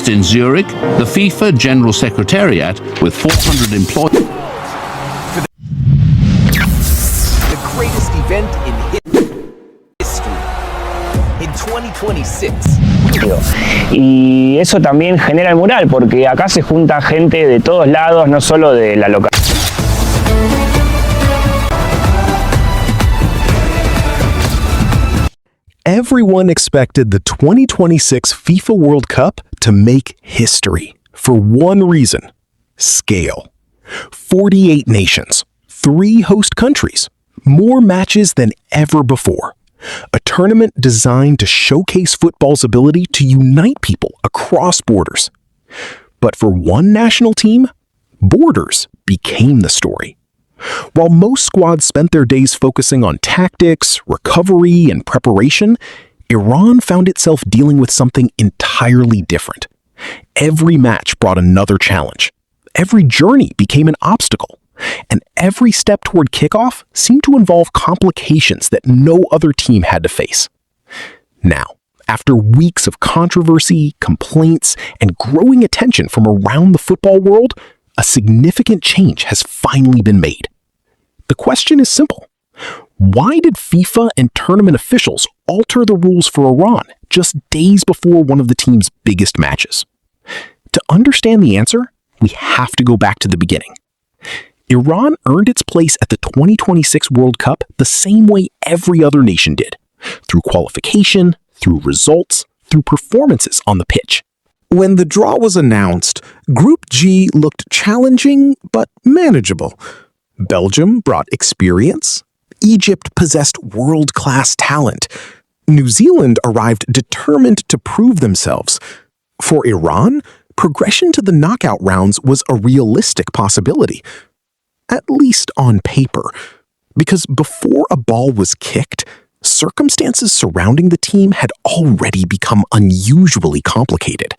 Based in Zurich, the FIFA General Secretariat, with 400 employees. The greatest event in history in 2026. Y eso también genera el mural, porque acá se junta gente de todos lados, no solo de la localidad. Everyone expected the 2026 FIFA World Cup to make history for one reason: scale. 48 nations, 3 host countries, more matches than ever before. A tournament designed to showcase football's ability to unite people across borders. But for one national team, borders became the story. While most squads spent their days focusing on tactics, recovery, and preparation, Iran found itself dealing with something entirely different. Every match brought another challenge. Every journey became an obstacle. And every step toward kickoff seemed to involve complications that no other team had to face. Now, after weeks of controversy, complaints, and growing attention from around the football world, a significant change has finally been made. The question is simple. Why did FIFA and tournament officials alter the rules for Iran just days before one of the team's biggest matches? To understand the answer, we have to go back to the beginning. Iran earned its place at the 2026 World Cup the same way every other nation did, through qualification, through results, through performances on the pitch. When the draw was announced, Group G looked challenging but manageable. Belgium brought experience. Egypt possessed world-class talent. New Zealand arrived determined to prove themselves. For Iran, progression to the knockout rounds was a realistic possibility. At least on paper. Because before a ball was kicked, circumstances surrounding the team had already become unusually complicated.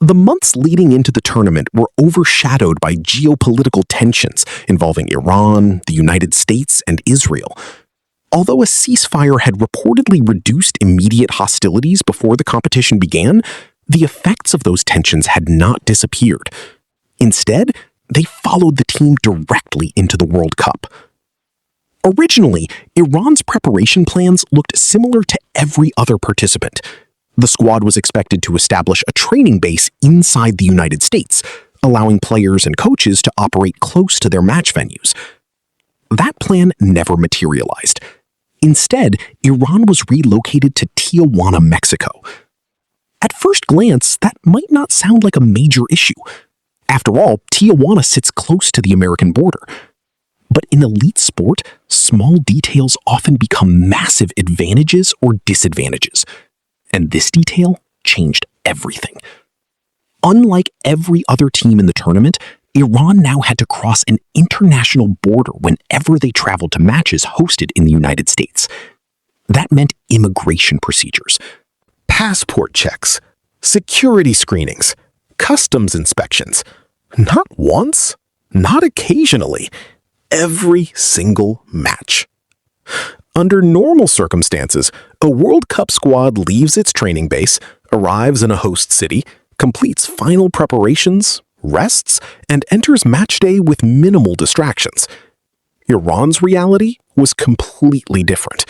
The months leading into the tournament were overshadowed by geopolitical tensions involving Iran, the United States, and Israel. Although a ceasefire had reportedly reduced immediate hostilities before the competition began, the effects of those tensions had not disappeared. Instead, they followed the team directly into the World Cup. Originally, Iran's preparation plans looked similar to every other participant. The squad was expected to establish a training base inside the United States, allowing players and coaches to operate close to their match venues. That plan never materialized. Instead, Iran was relocated to Tijuana, Mexico. At first glance, that might not sound like a major issue. After all, Tijuana sits close to the American border. But in elite sport, small details often become massive advantages or disadvantages. And this detail changed everything. Unlike every other team in the tournament, Iran now had to cross an international border whenever they traveled to matches hosted in the United States. That meant immigration procedures, passport checks, security screenings, customs inspections. Not once, not occasionally, every single match. Under normal circumstances, a World Cup squad leaves its training base, arrives in a host city, completes final preparations, rests, and enters match day with minimal distractions. Iran's reality was completely different.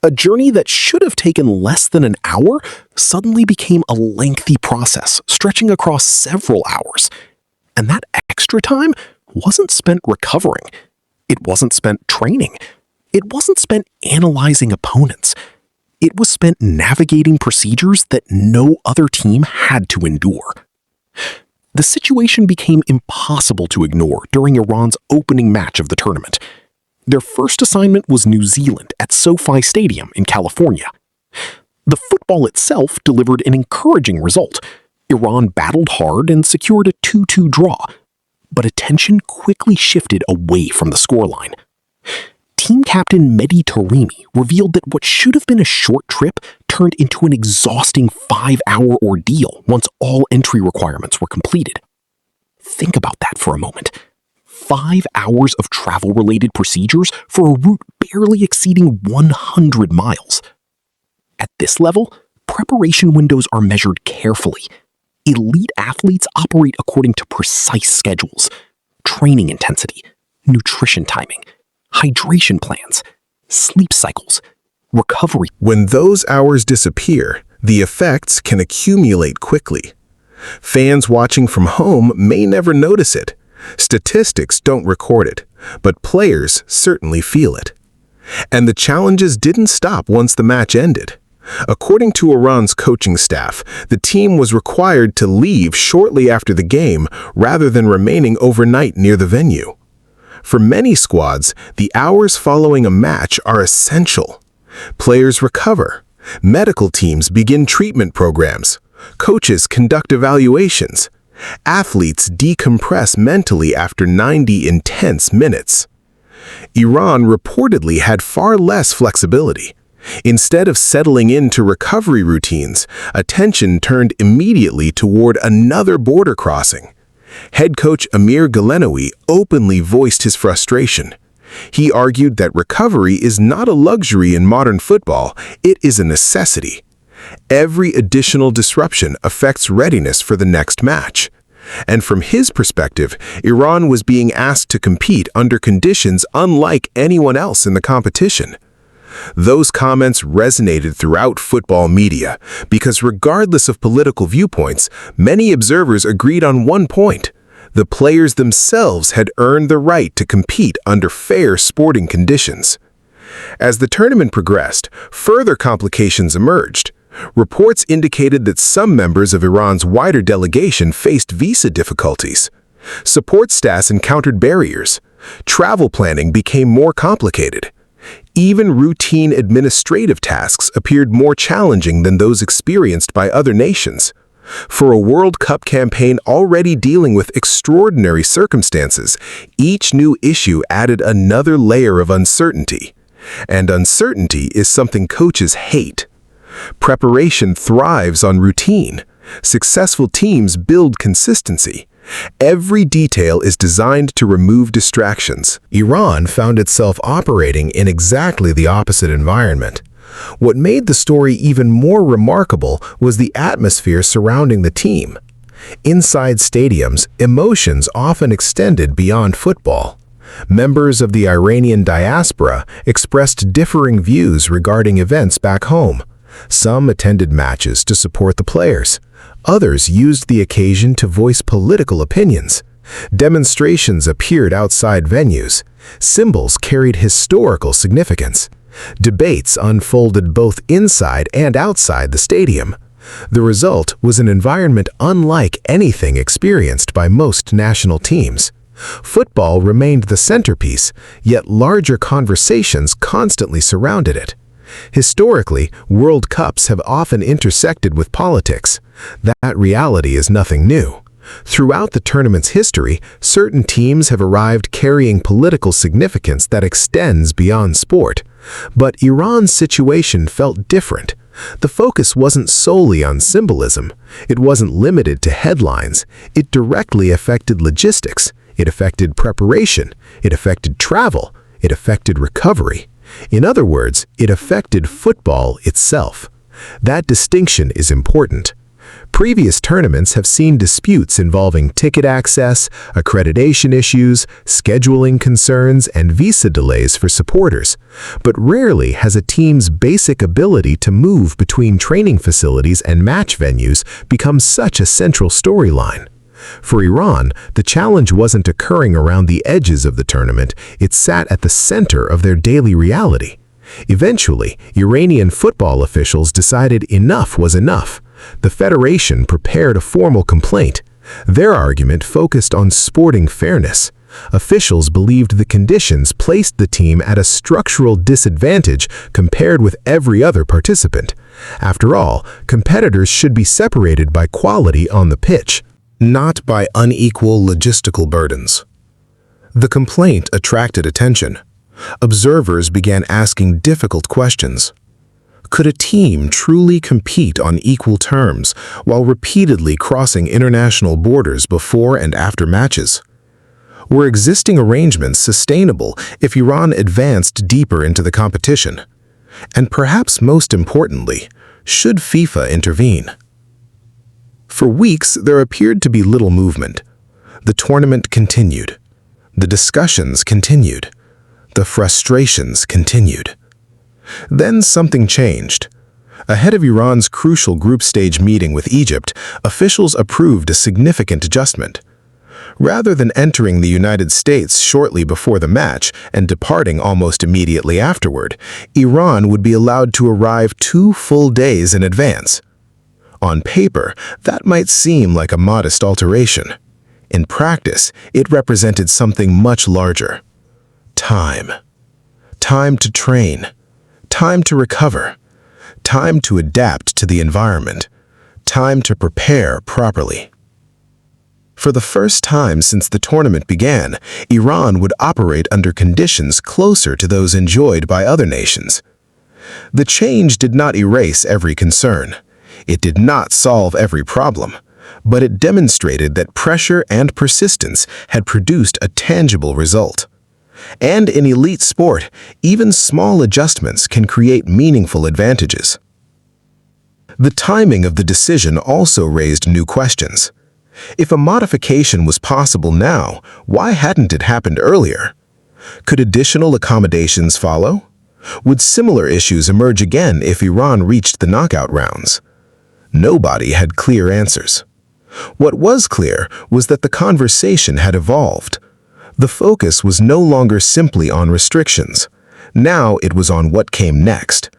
A journey that should have taken less than an hour suddenly became a lengthy process stretching across several hours. And that extra time wasn't spent recovering. It wasn't spent training. It wasn't spent analyzing opponents. It was spent navigating procedures that no other team had to endure. The situation became impossible to ignore during Iran's opening match of the tournament. Their first assignment was New Zealand at SoFi Stadium in California. The football itself delivered an encouraging result. Iran battled hard and secured a 2-2 draw, but attention quickly shifted away from the scoreline. Team captain Mehdi Taremi revealed that what should have been a short trip turned into an exhausting 5-hour ordeal once all entry requirements were completed. Think about that for a moment. 5 hours of travel-related procedures for a route barely exceeding 100 miles. At this level, preparation windows are measured carefully. Elite athletes operate according to precise schedules, training intensity, nutrition timing, hydration plans, sleep cycles, recovery. When those hours disappear, the effects can accumulate quickly. Fans watching from home may never notice it. Statistics don't record it, but players certainly feel it. And the challenges didn't stop once the match ended. According to Iran's coaching staff, the team was required to leave shortly after the game rather than remaining overnight near the venue. For many squads, the hours following a match are essential. Players recover. Medical teams begin treatment programs. Coaches conduct evaluations. Athletes decompress mentally after 90 intense minutes. Iran reportedly had far less flexibility. Instead of settling into recovery routines, attention turned immediately toward another border crossing. Head coach Amir Galenoui openly voiced his frustration. He argued that recovery is not a luxury in modern football, it is a necessity. Every additional disruption affects readiness for the next match. And from his perspective, Iran was being asked to compete under conditions unlike anyone else in the competition. Those comments resonated throughout football media because regardless of political viewpoints, many observers agreed on one point. The players themselves had earned the right to compete under fair sporting conditions. As the tournament progressed, further complications emerged. Reports indicated that some members of Iran's wider delegation faced visa difficulties. Support staffs encountered barriers. Travel planning became more complicated. Even routine administrative tasks appeared more challenging than those experienced by other nations. For a World Cup campaign already dealing with extraordinary circumstances, each new issue added another layer of uncertainty. And uncertainty is something coaches hate. Preparation thrives on routine. Successful teams build consistency. Every detail is designed to remove distractions. Iran found itself operating in exactly the opposite environment. What made the story even more remarkable was the atmosphere surrounding the team. Inside stadiums, emotions often extended beyond football. Members of the Iranian diaspora expressed differing views regarding events back home. Some attended matches to support the players. Others used the occasion to voice political opinions. Demonstrations appeared outside venues. Symbols carried historical significance. Debates unfolded both inside and outside the stadium. The result was an environment unlike anything experienced by most national teams. Football remained the centerpiece, yet larger conversations constantly surrounded it. Historically, World Cups have often intersected with politics. That reality is nothing new. Throughout the tournament's history, certain teams have arrived carrying political significance that extends beyond sport. But Iran's situation felt different. The focus wasn't solely on symbolism. It wasn't limited to headlines. It directly affected logistics. It affected preparation. It affected travel. It affected recovery. In other words, it affected football itself. That distinction is important. Previous tournaments have seen disputes involving ticket access, accreditation issues, scheduling concerns, and visa delays for supporters, but rarely has a team's basic ability to move between training facilities and match venues become such a central storyline. For Iran, the challenge wasn't occurring around the edges of the tournament, it sat at the center of their daily reality. Eventually, Iranian football officials decided enough was enough. The federation prepared a formal complaint. Their argument focused on sporting fairness. Officials believed the conditions placed the team at a structural disadvantage compared with every other participant. After all, competitors should be separated by quality on the pitch, not by unequal logistical burdens. The complaint attracted attention. Observers began asking difficult questions. Could a team truly compete on equal terms while repeatedly crossing international borders before and after matches? Were existing arrangements sustainable if Iran advanced deeper into the competition? And perhaps most importantly, should FIFA intervene? For weeks, there appeared to be little movement. The tournament continued. The discussions continued. The frustrations continued. Then something changed. Ahead of Iran's crucial group stage meeting with Egypt, officials approved a significant adjustment. Rather than entering the United States shortly before the match and departing almost immediately afterward, Iran would be allowed to arrive 2 full days in advance. On paper, that might seem like a modest alteration. In practice, it represented something much larger. Time. Time to train. Time to recover. Time to adapt to the environment. Time to prepare properly. For the first time since the tournament began, Iran would operate under conditions closer to those enjoyed by other nations. The change did not erase every concern. It did not solve every problem, but it demonstrated that pressure and persistence had produced a tangible result. And in elite sport, even small adjustments can create meaningful advantages. The timing of the decision also raised new questions. If a modification was possible now, why hadn't it happened earlier? Could additional accommodations follow? Would similar issues emerge again if Iran reached the knockout rounds? Nobody had clear answers. What was clear was that the conversation had evolved. The focus was no longer simply on restrictions. Now it was on what came next.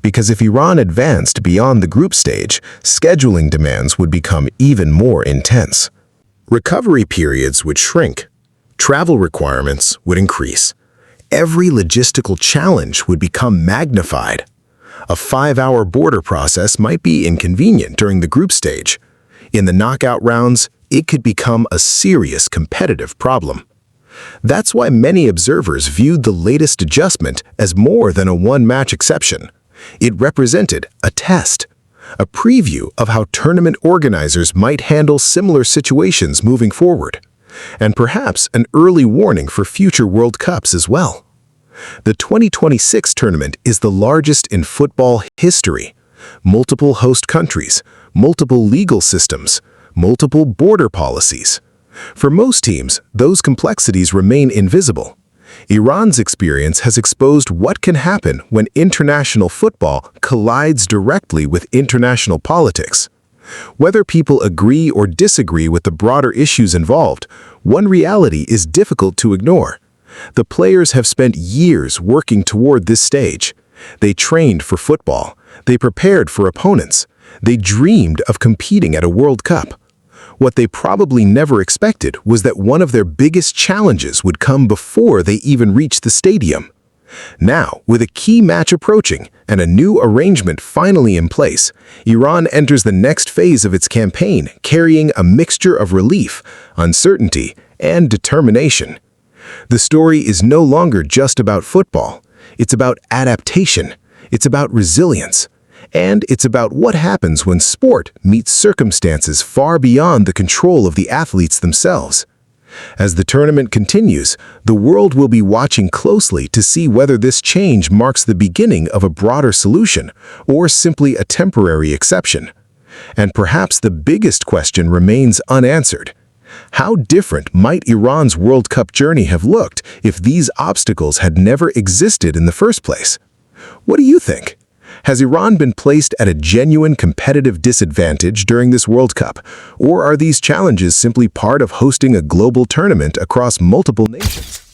Because if Iran advanced beyond the group stage, scheduling demands would become even more intense. Recovery periods would shrink. Travel requirements would increase. Every logistical challenge would become magnified. A 5-hour border process might be inconvenient during the group stage. In the knockout rounds, it could become a serious competitive problem. That's why many observers viewed the latest adjustment as more than a one-match exception. It represented a test, a preview of how tournament organizers might handle similar situations moving forward, and perhaps an early warning for future World Cups as well. The 2026 tournament is the largest in football history. Multiple host countries, multiple legal systems, multiple border policies. For most teams, those complexities remain invisible. Iran's experience has exposed what can happen when international football collides directly with international politics. Whether people agree or disagree with the broader issues involved, one reality is difficult to ignore. The players have spent years working toward this stage. They trained for football. They prepared for opponents. They dreamed of competing at a World Cup. What they probably never expected was that one of their biggest challenges would come before they even reached the stadium. Now, with a key match approaching and a new arrangement finally in place, Iran enters the next phase of its campaign carrying a mixture of relief, uncertainty, and determination. The story is no longer just about football. It's about adaptation. It's about resilience. And it's about what happens when sport meets circumstances far beyond the control of the athletes themselves. As the tournament continues, the world will be watching closely to see whether this change marks the beginning of a broader solution or simply a temporary exception. And perhaps the biggest question remains unanswered. How different might Iran's World Cup journey have looked if these obstacles had never existed in the first place? What do you think? Has Iran been placed at a genuine competitive disadvantage during this World Cup, or are these challenges simply part of hosting a global tournament across multiple nations?